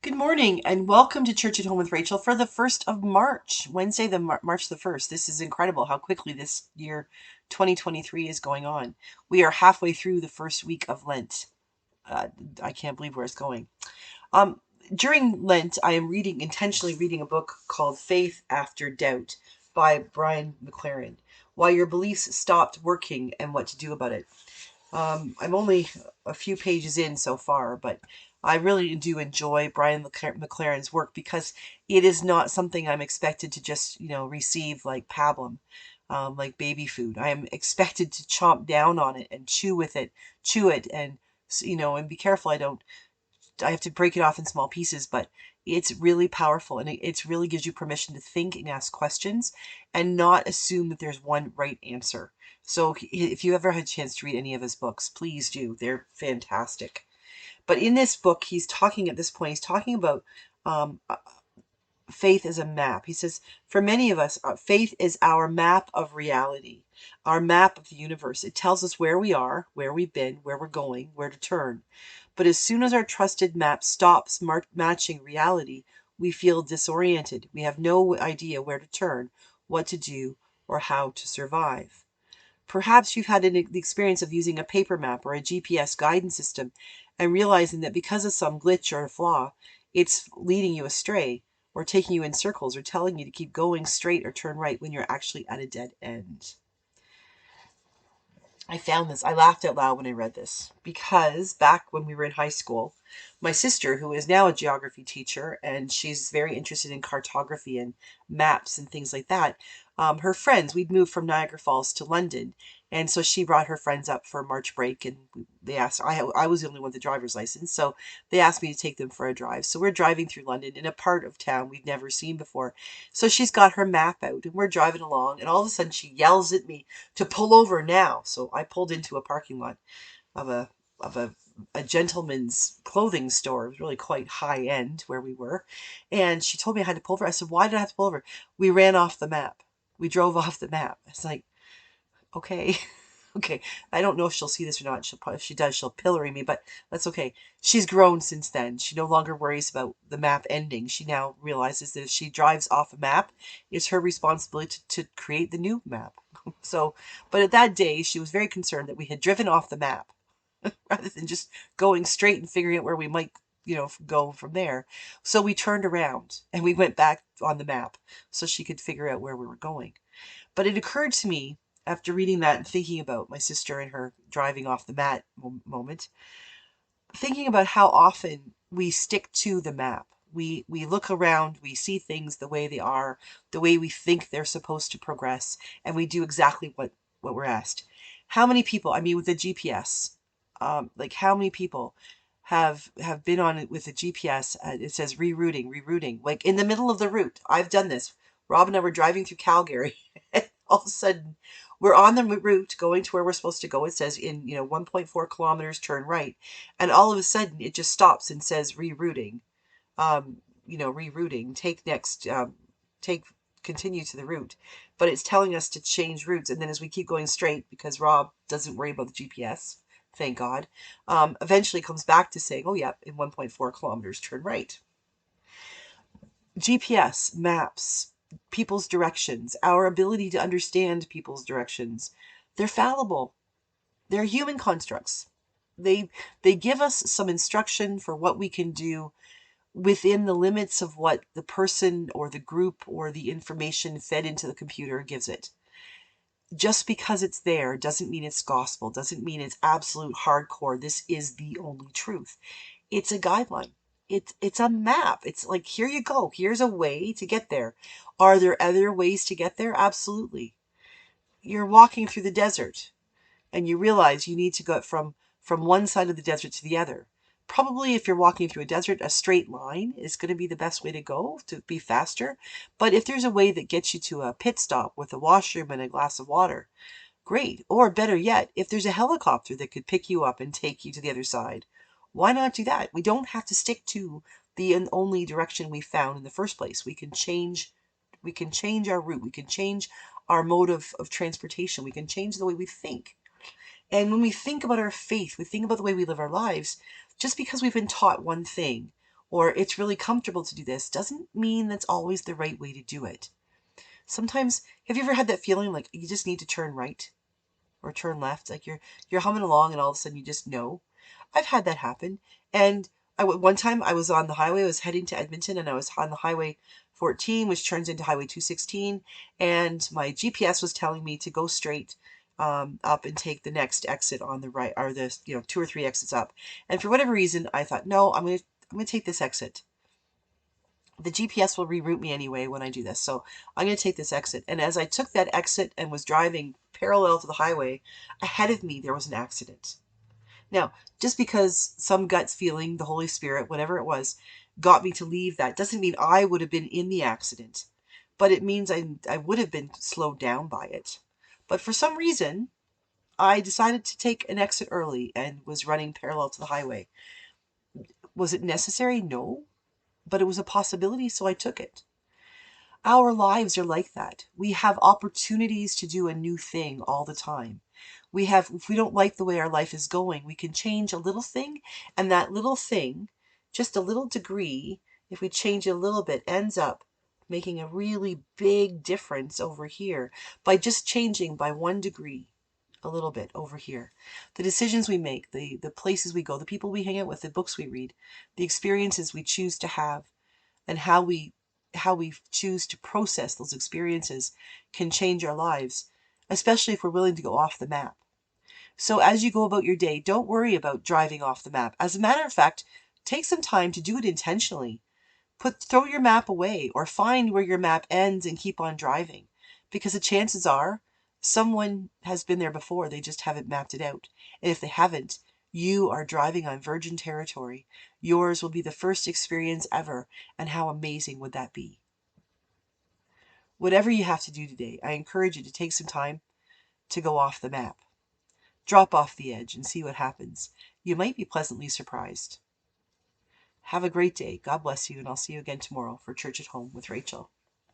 Good morning and welcome to Church at Home with Rachel for the 1st of March, Wednesday, March the 1st. This is incredible how quickly this year 2023 is going on. We are halfway through the first week of Lent. Uh, I can't believe where it's going. Um, During Lent, I am intentionally reading a book called Faith After Doubt by Brian McLaren. Why Your Beliefs Stopped Working and What to Do About It. I'm only a few pages in so far, but I really do enjoy Brian McLaren's work because it is not something I'm expected to just, receive like pablum, like baby food. I am expected to chomp down on it and chew it, and and be careful I have to break it off in small pieces, but it's really powerful and it's really gives you permission to think and ask questions and not assume that there's one right answer. So if you ever had a chance to read any of his books, please do. They're fantastic. But in this book, he's talking about um, faith as a map. He says, for many of us, faith is our map of reality, our map of the universe. It tells us where we are, where we've been, where we're going, where to turn. But as soon as our trusted map stops matching reality, we feel disoriented. We have no idea where to turn, what to do, or how to survive. Perhaps you've had the experience of using a paper map or a GPS guidance system and realizing that because of some glitch or flaw, it's leading you astray or taking you in circles or telling you to keep going straight or turn right when you're actually at a dead end. I laughed out loud when I read this because back when we were in high school, my sister, who is now a geography teacher and she's very interested in cartography and maps and things like that, her friends, we'd moved from Niagara Falls to London. And so she brought her friends up for March break and they asked, I was the only one with the driver's license. So they asked me to take them for a drive. So we're driving through London in a part of town we'd never seen before. So she's got her map out and we're driving along and all of a sudden she yells at me to pull over now. So I pulled into a parking lot of a gentleman's clothing store. It was really quite high end where we were. And she told me I had to pull over. I said, why did I have to pull over? We ran off the map. We drove off the map. It's like, okay. Okay, I don't know if she'll see this or not. If she does, she'll pillory me, but that's okay. She's grown since then. She no longer worries about the map ending. She now realizes that if she drives off a map, it's her responsibility to create the new map. So, but at that day, she was very concerned that we had driven off the map rather than just going straight and figuring out where we might, go from there. So we turned around and we went back on the map so she could figure out where we were going. But it occurred to me after reading that and thinking about my sister and her driving off the mat moment, thinking about how often we stick to the map. We look around, we see things the way they are, the way we think they're supposed to progress, and we do exactly what we're asked. How many people, I mean, with the GPS, like how many people have been on it with the GPS? It says rerouting, like in the middle of the route. I've done this. Rob and I were driving through Calgary, and all of a sudden we're on the route going to where we're supposed to go. It says in 1.4 kilometers, turn right, and all of a sudden it just stops and says rerouting. Rerouting. Take next. Take continue to the route, but it's telling us to change routes. And then as we keep going straight, because Rob doesn't worry about the GPS, thank God, eventually comes back to saying, oh yeah, in 1.4 kilometers, turn right. GPS, maps, people's directions, our ability to understand people's directions, they're fallible. They're human constructs. They they give us some instruction for what we can do within the limits of what the person or the group or the information fed into the computer gives it. Just because it's there doesn't mean it's gospel, doesn't mean it's absolute hardcore. This is the only truth. It's a guideline. It's a map. It's like, here you go. Here's a way to get there. Are there other ways to get there? Absolutely. You're walking through the desert and you realize you need to go from one side of the desert to the other. Probably if you're walking through a desert, a straight line is going to be the best way to go to be faster. But if there's a way that gets you to a pit stop with a washroom and a glass of water, great. Or better yet, if there's a helicopter that could pick you up and take you to the other side, why not do that? We don't have to stick to the only direction we found in the first place. We can change our route. We can change our mode of transportation. We can change the way we think. And when we think about our faith, we think about the way we live our lives, just because we've been taught one thing or it's really comfortable to do this doesn't mean that's always the right way to do it. Sometimes, have you ever had that feeling like you just need to turn right or turn left? Like you're humming along and all of a sudden you just know. I've had that happen. And one time I was on the highway. I was heading to Edmonton, and I was on the highway 14, which turns into highway 216. And my GPS was telling me to go straight up and take the next exit on the right, or the 2 or 3 exits up. And for whatever reason, I thought, no, I'm gonna take this exit. The GPS will reroute me anyway when I do this. So I'm going to take this exit. And as I took that exit and was driving parallel to the highway, ahead of me there was an accident. Now, just because some guts feeling, the Holy Spirit, whatever it was, got me to leave that, doesn't mean I would have been in the accident. But it means I would have been slowed down by it. But for some reason, I decided to take an exit early and was running parallel to the highway. Was it necessary? No. But it was a possibility, so I took it. Our lives are like that. We have opportunities to do a new thing all the time. If we don't like the way our life is going, we can change a little thing, and that little thing, just a little degree, if we change it a little bit, ends up making a really big difference over here by just changing by 1 degree a little bit over here. The decisions we make, the places we go, the people we hang out with, the books we read, the experiences we choose to have, and how we choose to process those experiences can change our lives, especially if we're willing to go off the map. So as you go about your day, don't worry about driving off the map. As a matter of fact, take some time to do it intentionally. Throw your map away or find where your map ends and keep on driving, because the chances are someone has been there before, they just haven't mapped it out. And if they haven't, you are driving on virgin territory. Yours will be the first experience ever, and how amazing would that be? Whatever you have to do today, I encourage you to take some time to go off the map. Drop off the edge and see what happens. You might be pleasantly surprised. Have a great day. God bless you, and I'll see you again tomorrow for Church at Home with Rachel.